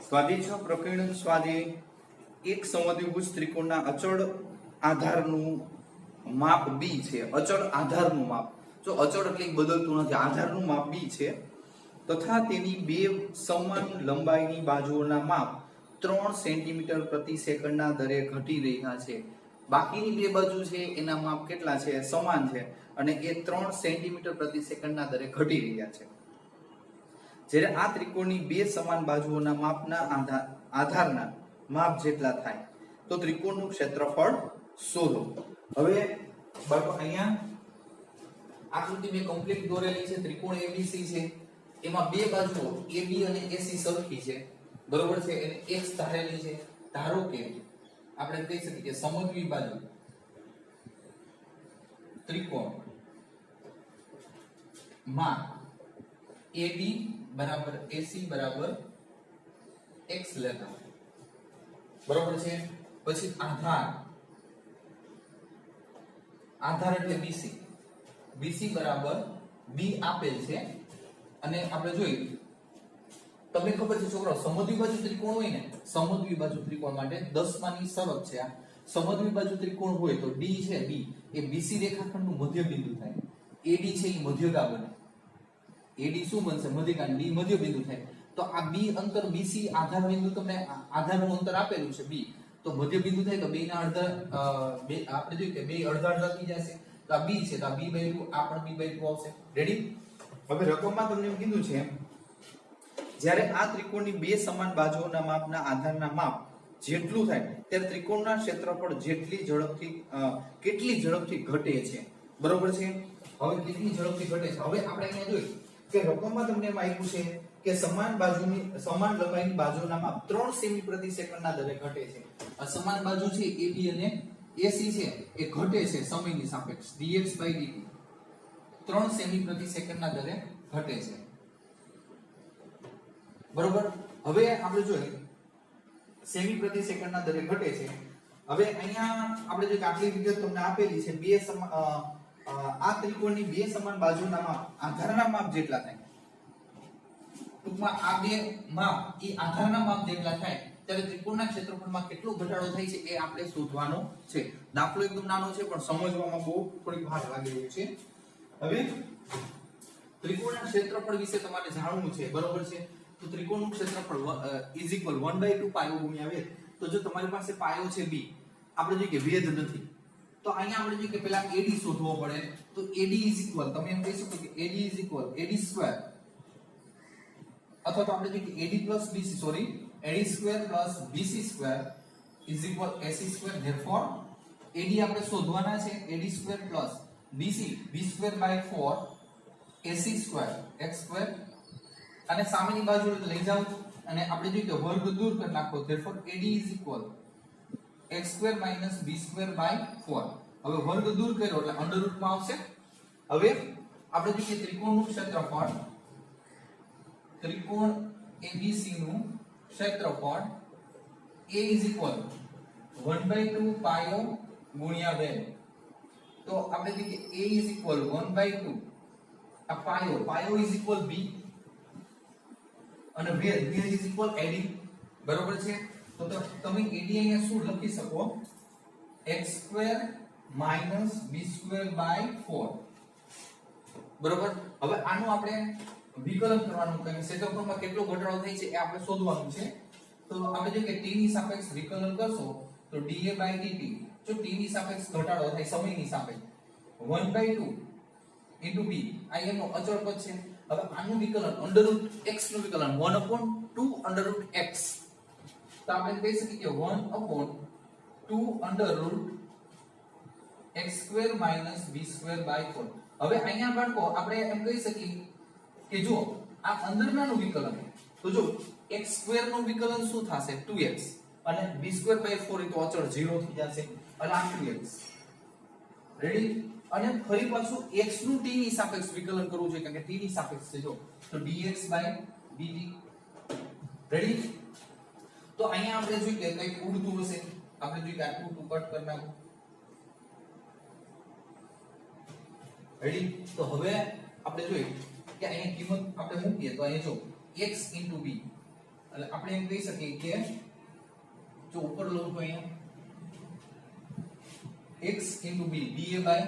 સ્વાધ્યાય 6 પ્રકરણ સ્વાધ્યાય એક સમદ્વિભુજ ત્રિકોણના અચળ આધારનું માપ b છે. અચળ આધારનું માપ, જો અચળ એટલે બદલતું નથી, આધારનું માપ b છે તથા તેની બે સમાન લંબાઈની બાજુઓના માપ 3 સેન્ટીમીટર પ્રતિ સેકન્ડના દરે ઘટી રહ્યા છે. બાકીની બે બાજુ છે એના માપ કેટલા છે? સમાન છે અને એ 3 સેન્ટીમીટર પ્રતિ સેકન્ડના દરે ઘટી રહ્યા છે. જ્યારે આ ત્રિકોણની બે સમાન બાજુઓના માપના આધારના માપ જેટલા થાય તો ત્રિકોણનું ક્ષેત્રફળ શોધો. હવે બાળકો અહીંયા આકૃતિ મેં કમ્પ્લીટ દોરેલી છે. ત્રિકોણ ABC છે, એમાં બે બાજુઓ AB અને AC સરખી છે, બરોબર છે, એને x ધારેલી છે. ધારો કે આપણે કહી શકીએ કે સમદ્વિ બાજુ ત્રિકોણ માં AB બરાબર AC બરાબર x લેતા, બરોબર છે. પછી આધાર એટલે BC બરાબર B આપેલ છે અને આપણે જોઈએ તમને ખબર છે છોકરાઓ, સમદ્વિ બાજુ ત્રિકોણ હોય ને, સમદ્વિ બાજુ ત્રિકોણ માટે 10 માની શરત છે આ. સમદ્વિ બાજુ ત્રિકોણ હોય તો D છે, B એ BC રેખાખંડનું મધ્ય બિંદુ થાય. AD છે એ મધ્યગા બને. AD શું બનશે? મધ્યગા. D મધ્ય બિંદુ થાય. તો આ B અંતર BC આધાર બિંદુ તમને આધારનું અંતર આપેલું છે B, તો મધ્ય બિંદુ થાય તો બેના અડધા આપણે જોઈએ કે બે અડધા અડધા થઈ જશે. તો આ B છે તો આ B/2, આ પણ B/2 આવશે. રેડી? હવે રકમમાં તમને એમ કીધું છે જ્યારે આ ત્રિકોણની બે સમાન બાજુઓના માપના આધારના માપ જેટલું થાય ત્યારે ત્રિકોણના ક્ષેત્રફળ કેટલી ઝડપથી ઘટે છે, બરોબર છે. હવે કેટલી ઝડપથી ઘટે છે, હવે આપણે અહીંયા જોઈએ કે રકમમાં તમને એમ આપ્યું છે કે સમાન લંબાઈની બાજુના માપ 3 સેમી પ્રતિ સેકન્ડના દરે ઘટે છે. આ સમાન બાજુ છે AB અને AC છે એ ઘટે છે સમયની સાપેક્ષ dx/dt 3 સેમી પ્રતિ સેકન્ડના દરે ઘટે છે, બરોબર. હવે આપણે જોઈએ સેમી પ્રતિ સેકન્ડના દરે ઘટે છે. હવે અહીંયા આપણે જોઈએ કે આટલી વિગત તમને આપેલી છે. આ ત્રિકોણની બે સમાન બાજુના માપ આધારના માપ જેટલા થાય, ટૂંકમાં આ બે માપ એ આધારના માપ જેટલા થાય ત્યારે ત્રિકોણના ક્ષેત્રફળમાં કેટલો ઘટાડો થાય છે એ આપણે શોધવાનો છે. દાખલો એકદમ નાનો છે પણ સમજવામાં બહુ થોડીક વાર લાગી રહી છે. હવે ત્રિકોણના ક્ષેત્રફળ વિશે તમારે જાણવું છે, બરોબર છે. તો ત્રિકોણનું ક્ષેત્રફળ = 1/2 પાયો ગુણ્યા વેધ. તો જો તમારી પાસે પાયો છે B, આપણે જોઈએ કે વેધ નથી, તો અહીંયા આપણે જોઈએ કે પહેલા AD શોધવો પડે. તો AD = તમે એમ કહી શકો કે AD = AD2 અથવા તો આપણે જોઈએ કે AD + BC AD2 + BC2 = AC2. therefore AD આપણે શોધવાના છે AD2 + BC B2/4 AC2 x2 અને સામેની બાજુ લઈ જાવ અને આપણે જોઈએ કે વર્ગ દૂર કરી નાખો. therefore AD = x2 - B2/4. હવે વર્ગ દૂર કર્યો એટલે અંડર રૂટમાં આવશે. હવે આપણે જોઈએ ત્રિકોણનું ક્ષેત્રફળ, ત્રિકોણ ABC નું ક્ષેત્રફળ A = 1/2 પાયો ગુણ્યા વેધ. તો આપણે જોઈએ કે A = 1/2 આ પાયો = B અને વેધ = AD, બરોબર છે. તો તમે AD અહીંયા શું લખી શકો? x2 - B2/4, બરોબર. હવે આનું આપણે વિકલન કરવાનું છે. ક્ષેત્રફળમાં કેટલો ઘટાડો થાય છે એ આપણે શોધવાનું છે. તો આપણે જો કે t ની સાપેક્ષ વિકલન કરશો તો dA/dt જો t ની સાપેક્ષ ઘટાડો થાય સમયની સાપેક્ષ 1/2 * b આ એનો અચળ પદ છે. હવે આનું વિકલન √x નું વિકલન 1/2 √x. તો આપણે કહી શકીએ કે 1/2 √x2 - B2/4. હવે અહીંયા બાળકો આપણે એમ કહી શકીએ કે જો આ અંદરનાનું વિકલન, તો જો x2 નું વિકલન શું થશે? 2x અને B2/4 એ તો અચળ 0 થઈ જશે અને આ 2x. રેડી? અને ફરી પાછું x નું t ની સાપેક્ષ વિકલન કરવું જોઈએ કારણ કે t ની સાપેક્ષ છે. જો તો dx/dt. રેડી? તો અહીંયા આપણે જોઈએ કે કંઈક ઉડતું હશે, આપણે જોઈએ કે આ 2 કટ કરી નાખો. રેડી? તો હવે આપણે જોઈએ કે અહીંયા કિંમત આપણે મૂકીએ તો અહીંયા જો x * b એટલે આપણે એમ કહી શકીએ કે જો ઉપર લઉં તો અહીંયા x into b dA by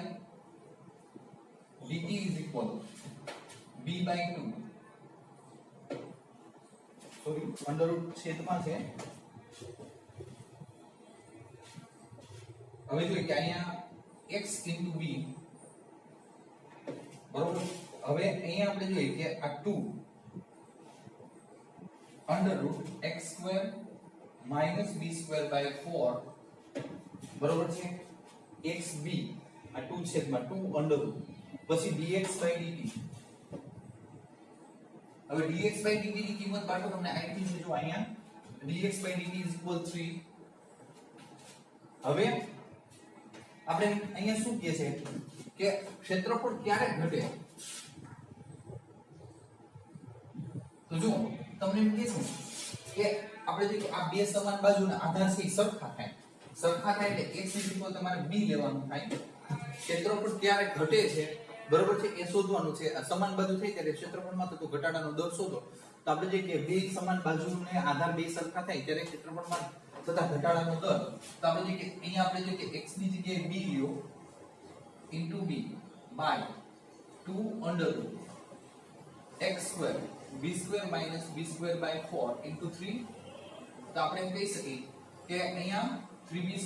dt is equal b by 2 sorry under route છેદમાં છે હવે જોઈએ કે અહીંયા x into b બરોબર હવે અહીંયા આપણે જોઈએ કે આ 2 under root x square minus b square by 4 બરોબર છે xb આ 2 છેદમાં 2 અંડર રૂટ પછી dx by dt હવે dx by dt ની કિંમત બાળકો તમને આપી છે જો અહીંયા dx by dt 3 હવે આપણે અહીંયા શું કહે છે કે ક્ષેત્રફળ ક્યારે ઘટે તો જો તમને એમ કહે છે કે આપણે જો આ બે સમાન બાજુના આધાર છે સરખા થાય એટલે x તમારે b લેવાનું થાય ક્ષેત્રફળ ક્યારે ઘટે છે બરોબર છે એ શોધવાનું છે આ સમાન બાજુ થઈ ત્યારે ક્ષેત્રફળમાં થતો ઘટાડાનો દર શોધો તો આપણે જે કે બે સમાન બાજુને આધાર બે સરખા થાય ત્યારે ક્ષેત્રફળમાં થતા ઘટાડાનો દર તો આપણે જે કે અહીંયા આપણે જે કે x ની જગ્યાએ b લ્યો into b by 2 under root x square b square minus b square by 4 into 3 તો આપણે એમ કહી શકીએ કે અહીંયા 3b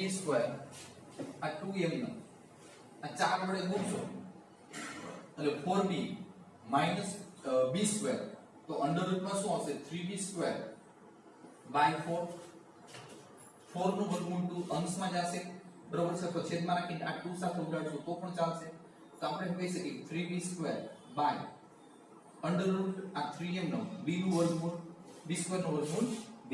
square આ 2m નો આ 4 વડે ગુણશો એટલે 4b minus b square તો અંડર રૂટ માં શું આવશે 3b square by 4 4 નું વર્ગમૂળ 2 અંશમાં જશે બરોબર છે તો છેદમાં રાખીને આ 2 સાથે ઉડાડશું તો પણ ચાલશે તો આપણે કહી શકીએ 3b square by under route આ 3m નો b નું વર્ગમૂળ b square નું વર્ગમૂળ b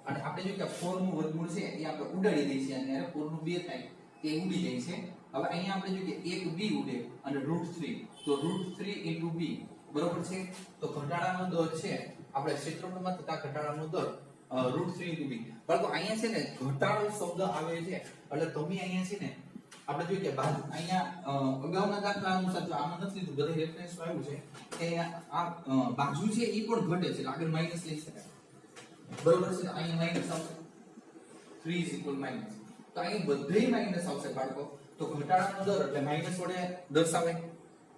અને આપણે જો કે 4 નું વર્ગમૂળ છે એ આપણે ઉડાડી દઈએ છીએ અને 4 નું 2 થાય તે ઉડી જાય છે હવે અહીંયા આપણે જો કે 1b ઉડે અને √3 તો √3 * b બરોબર છે તો ઘટાડાનો દર છે આપણે ક્ષેત્રફળમાં થતા ઘટાડાનો દર √3 * b પરંતુ અહીંયા છે ને ઘટાડો શબ્દ આવે છે એટલે તમે અહીંયા છે ને આપણે જોઈએ કે બાજુ અહીંયા અગાઉના દાખલા અનુસાર જો આમાં નથી લીધું બધે રેફરન્સ આવ્યું છે કે આ બાજુ છે એ પણ ઘટે છે આગળ માઈનસ લઈ શકાય બરોબર છે અહીંયા માઈનસ આવશે 3 = માઈનસ તો અહીં બધે માઈનસ આવશે બાળકો તો ઘટાડાનો દર એટલે માઈનસ વડે દર્શાવાય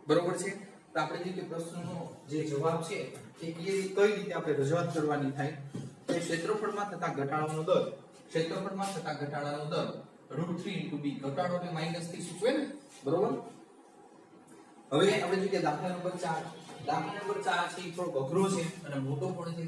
બરોબર છે તો આપણે જે કે પ્રશ્નનો જે જવાબ છે એ કઈ રીતે આપણે રજૂઆત કરવાની થાય તો ક્ષેત્રફળમાં થતા ઘટાડાનો દર √3 * b ઘટાડો એટલે માઈનસ થી સૂચવે ને બરોબર હવે આપણે જોઈએ દાખલા નંબર 4 છે એ થોડો અઘરો છે અને મોટો પણ છે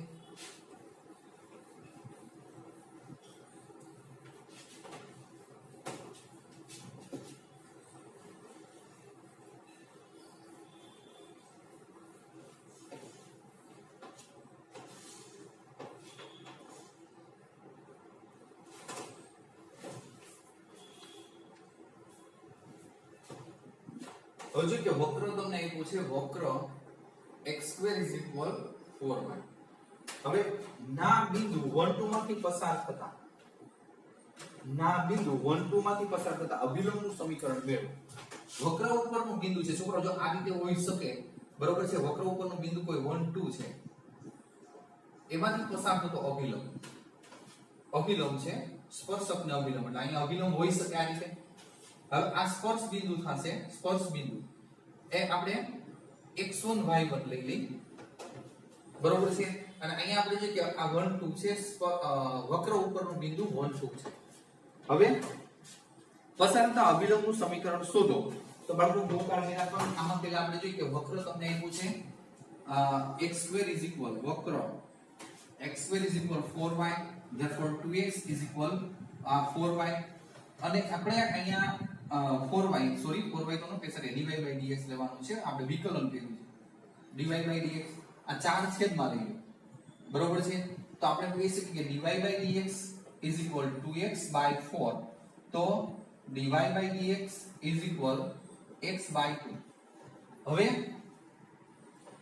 હજુ કે વક્ર તમને આપ્યું છે વક્ર x2 = 4y હવે ના બિંદુ 1 2 માંથી પસાર થતા અભિલંબનું સમીકરણ મેળવો વક્ર ઉપરનું બિંદુ છે છોકરો જો આ રીતે હોઈ શકે બરોબર છે વક્ર ઉપરનું બિંદુ કોઈ 1 2 છે એમાંથી પસાર થતો અભિલંબ છે સ્પર્શકને અભિલંબ એટલે અહીંયા અભિલંબ હોઈ શકે આ રીતે હવે આ સ્પર્શ બિંદુ થશે એ આપણે x1 y1 લઈ લઈ બરોબર છે અને અહીંયા આપણે જે કે આ 1 2 છે વક્ર ઉપરનું બિંદુ 1 2 છે હવે પસાર થતા અભિલંબનું સમીકરણ શોધો તો બાળકો ગોકાર નિરાકરણ આમાં પહેલા આપણે જોઈએ કે વક્ર તમને આપ્યું છે x2 = વક્ર x2 = 4y therefore 2x = 4y અને આપણે અહીંયા 4y તો નો પેસર dy by dx લેવાનું છે આપણે વિકલન કર્યું છે dy by dx આ 4 છેદમાં લઈએ બરોબર છે તો આપણે કહી શકીએ કે dy by dx = 2x by 4 તો dy by dx = x by 2 હવે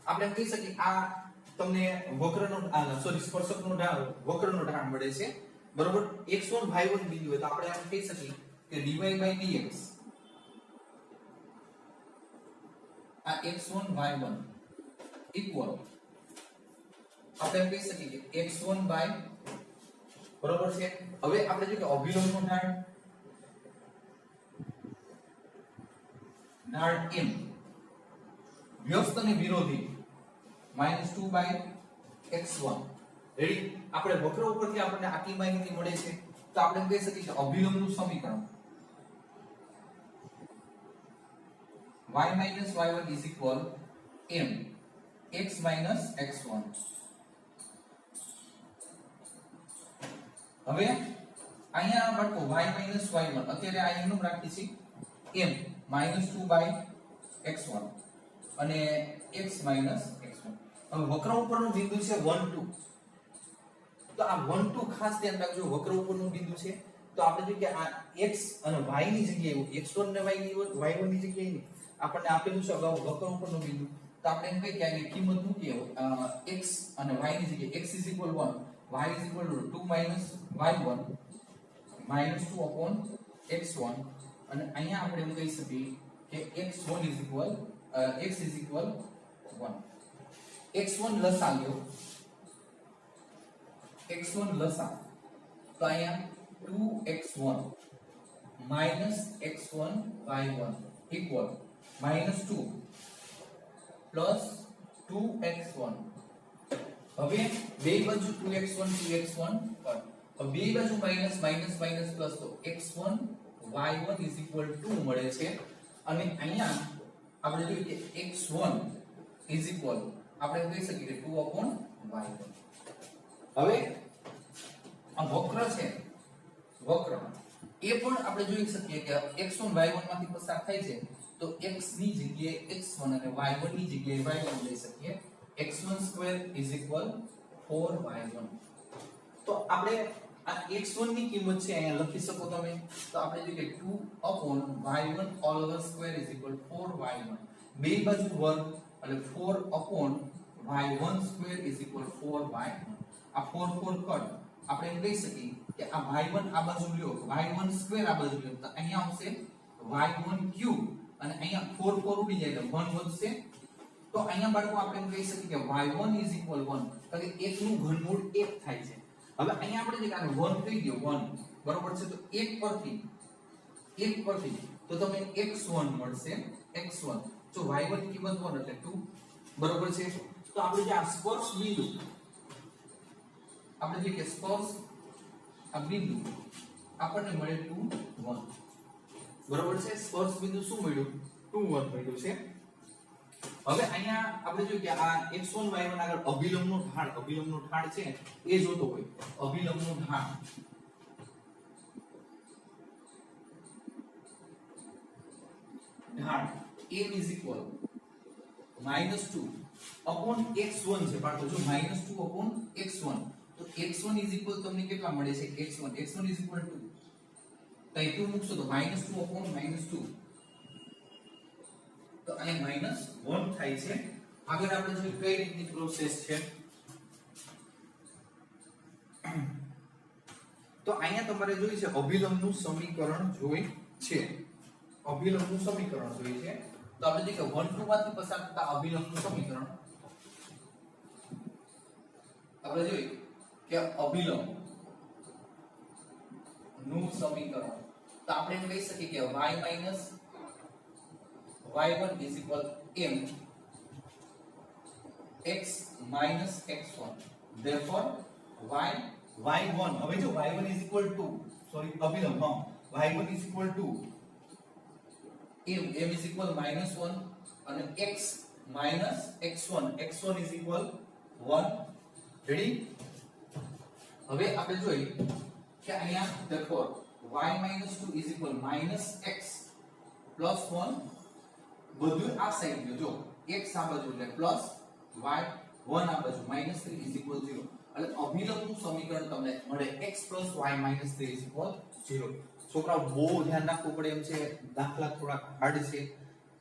આપણે કહી શકીએ આ તમને વક્રનો સ્પર્શકનો વક્રનો ઢાળ મળે છે બરોબર x1 y1 બિંદુ હોય તો આપણે આમ કહી શકીએ કે dy by dx આ x1 y1 equal આપણે એમ કહી શકીએ કે x1 બાય બરોબર છે. હવે આપણે જો કે અભિલંબનો ઢાળ m વ્યસ્ત અને વિરોધી -2 બાય x1. રેડી. આપણે વક્ર ઉપરથી આપણને આટલી માહિતી મળે છે તો આપણે એમ કહી શકીએ કે અભિલંબનું સમીકરણ y y1 m x x1. હવે અહીંયા બાળકો y y1 અત્યારે આ એનું રાખી છે m -2 બાય x1 અને x x1. હવે વક્ર ઉપરનું બિંદુ છે 1 2. તો આ 1 2 ખાસ ધ્યાન રાખજો. વક્ર ઉપરનું બિંદુ છે તો આપણે જો કે આ x અને y ની જગ્યાએ x1 ને y1 ની જગ્યાએ આપણને આપેલું છે અગાઉ વક્ર ઉપરનું બિંદુ. તો આપણે એમ કહીએ કે આની કિંમત મૂકીએ x અને y ની જગ્યાએ x 1 y 2 y1 -2 upon x1 અને અહીંયા આપણે એમ કહી શકીએ કે x1 1. x1 લસા લ્યો. x1 લસા તો અહીંયા 2x1 x1 y1 equal -2 plus 2x1. હવે બે બાજુ 2x1 2x1 પર હવે બે બાજુ માઈનસ માઈનસ માઈનસ પ્લસ તો x1 y1 2 મળે છે અને અહીંયા આપણે જોઈએ કે x1 આપણે કહી શકીએ કે 2 upon y1. હવે આ વક્ર છે વક્ર એ પણ આપણે જોઈ શકીએ કે x1 y1 માંથી પસાર થાય છે તો x ની જગ્યાએ x1 અને y1 ની જગ્યાએ y1 લઈ શકીએ. x1² 4y1. તો આપણે આ x1 ની કિંમત છે અહીંયા લખી શકો તમે. તો આપણે જોઈએ કે 2 upon y1 all over square 4y1. બે બાજુ વર્ગ એટલે 4 upon y1 square 4y1. આ 4 4 કટ આપણે એમ કહી શકીએ કે આ y1 આ બાજુ લ્યો y1 સ્ક્વેર આ બાજુ લ્યો તો અહીંયા આવશે y1 ક્યુબ અને અહીંયા 4 4 ઉડી જાય એટલે 1 વધશે. તો અહીંયા બાળકો આપણે એમ કહી શકીએ કે y1 1 એટલે કે 1 નું ઘનમૂળ 1 થાય છે. હવે અહીંયા આપણે જે આને 1 કહી દો 1 બરોબર છે તો 1 પરથી તો તમને x1 મળશે x1. જો y1 ની કિંમત 1 એટલે 2 બરોબર છે. તો આપણે જે આ સ્પર્શ બિંદુ આપણે જે કે સ્પર્શ આ બિંદુ આપણને મળે 2 1 બરોબર છે. સ્પર્શ બિંદુ શું મળ્યું 2 1 મળ્યું છે. હવે અહીંયા આપણે જોઈએ કે આ x1 y1 આગળ અભિલંબનો ઢાળ છે એ જોતો હોય અભિલંબનો ઢાળ m -2 upon x1 છે પાડો જો -2 upon x1 તો x1 તમને કેટલા મળે છે x1 2 તો 2 મૂકશો તો -2 upon -2 તો અહીંયા -1 થાય છે. આગળ આપણે જોઈએ કઈ રીતની પ્રોસેસ છે તો અહીંયા તમારે જોઈએ છે અભિલંબનું સમીકરણ જોઈએ છે તો આપણે જોઈએ કે 1 2 માંથી પસાર થતા અભિલંબનું સમીકરણ આપણે જોઈએ કે અભિલંબ નું સમીકરણ તો આપણે એમ કહી શકીએ કે y1 m x x1 therefore y1 હવે જો y1 સોરી અભિલંબ y1 m -1 અને x x1 1 રેડી. હવે આપણે જોઈએ કે અહીંયા therefore y -2 x +1 બધું આ સાઈડ લો જો x આ બાજુ એટલે પ્લસ y 1 આ બાજુ -3 0 એટલે અભિલંબનું સમીકરણ તમને મળે x y -3 0. છોકરાઓ બહુ ધ્યાન રાખવું પડે એમ છે. દાખલા થોડા હાર્ડ છે.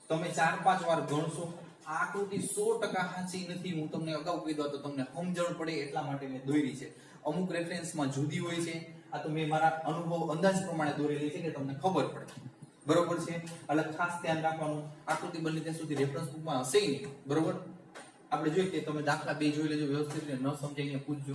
તમે 4-5 વાર ગણશો. આ આકૃતિ 100% સાચી નથી. હું તમને અગાઉ કીધું તો તમને સમજણ પડે એટલા માટે મેં દોરી છે. અમુક રેફરન્સમાં જુદી હોય છે. આ તો મેં મારા અનુભવ અંદાજ પ્રમાણે દોરેલી છે કે તમને ખબર પડે. બરોબર છે એટલે ખાસ ધ્યાન રાખવાનું. આકૃતિ બની ત્યાં સુધી રેફરન્સ બુકમાં હશે નહીં. બરોબર. આપણે જોઈએ કે તમે દાખલા 2 જોઈ લેજો, વ્યવસ્થિત રીતે ન સમજાય અહીંયા પૂછજો.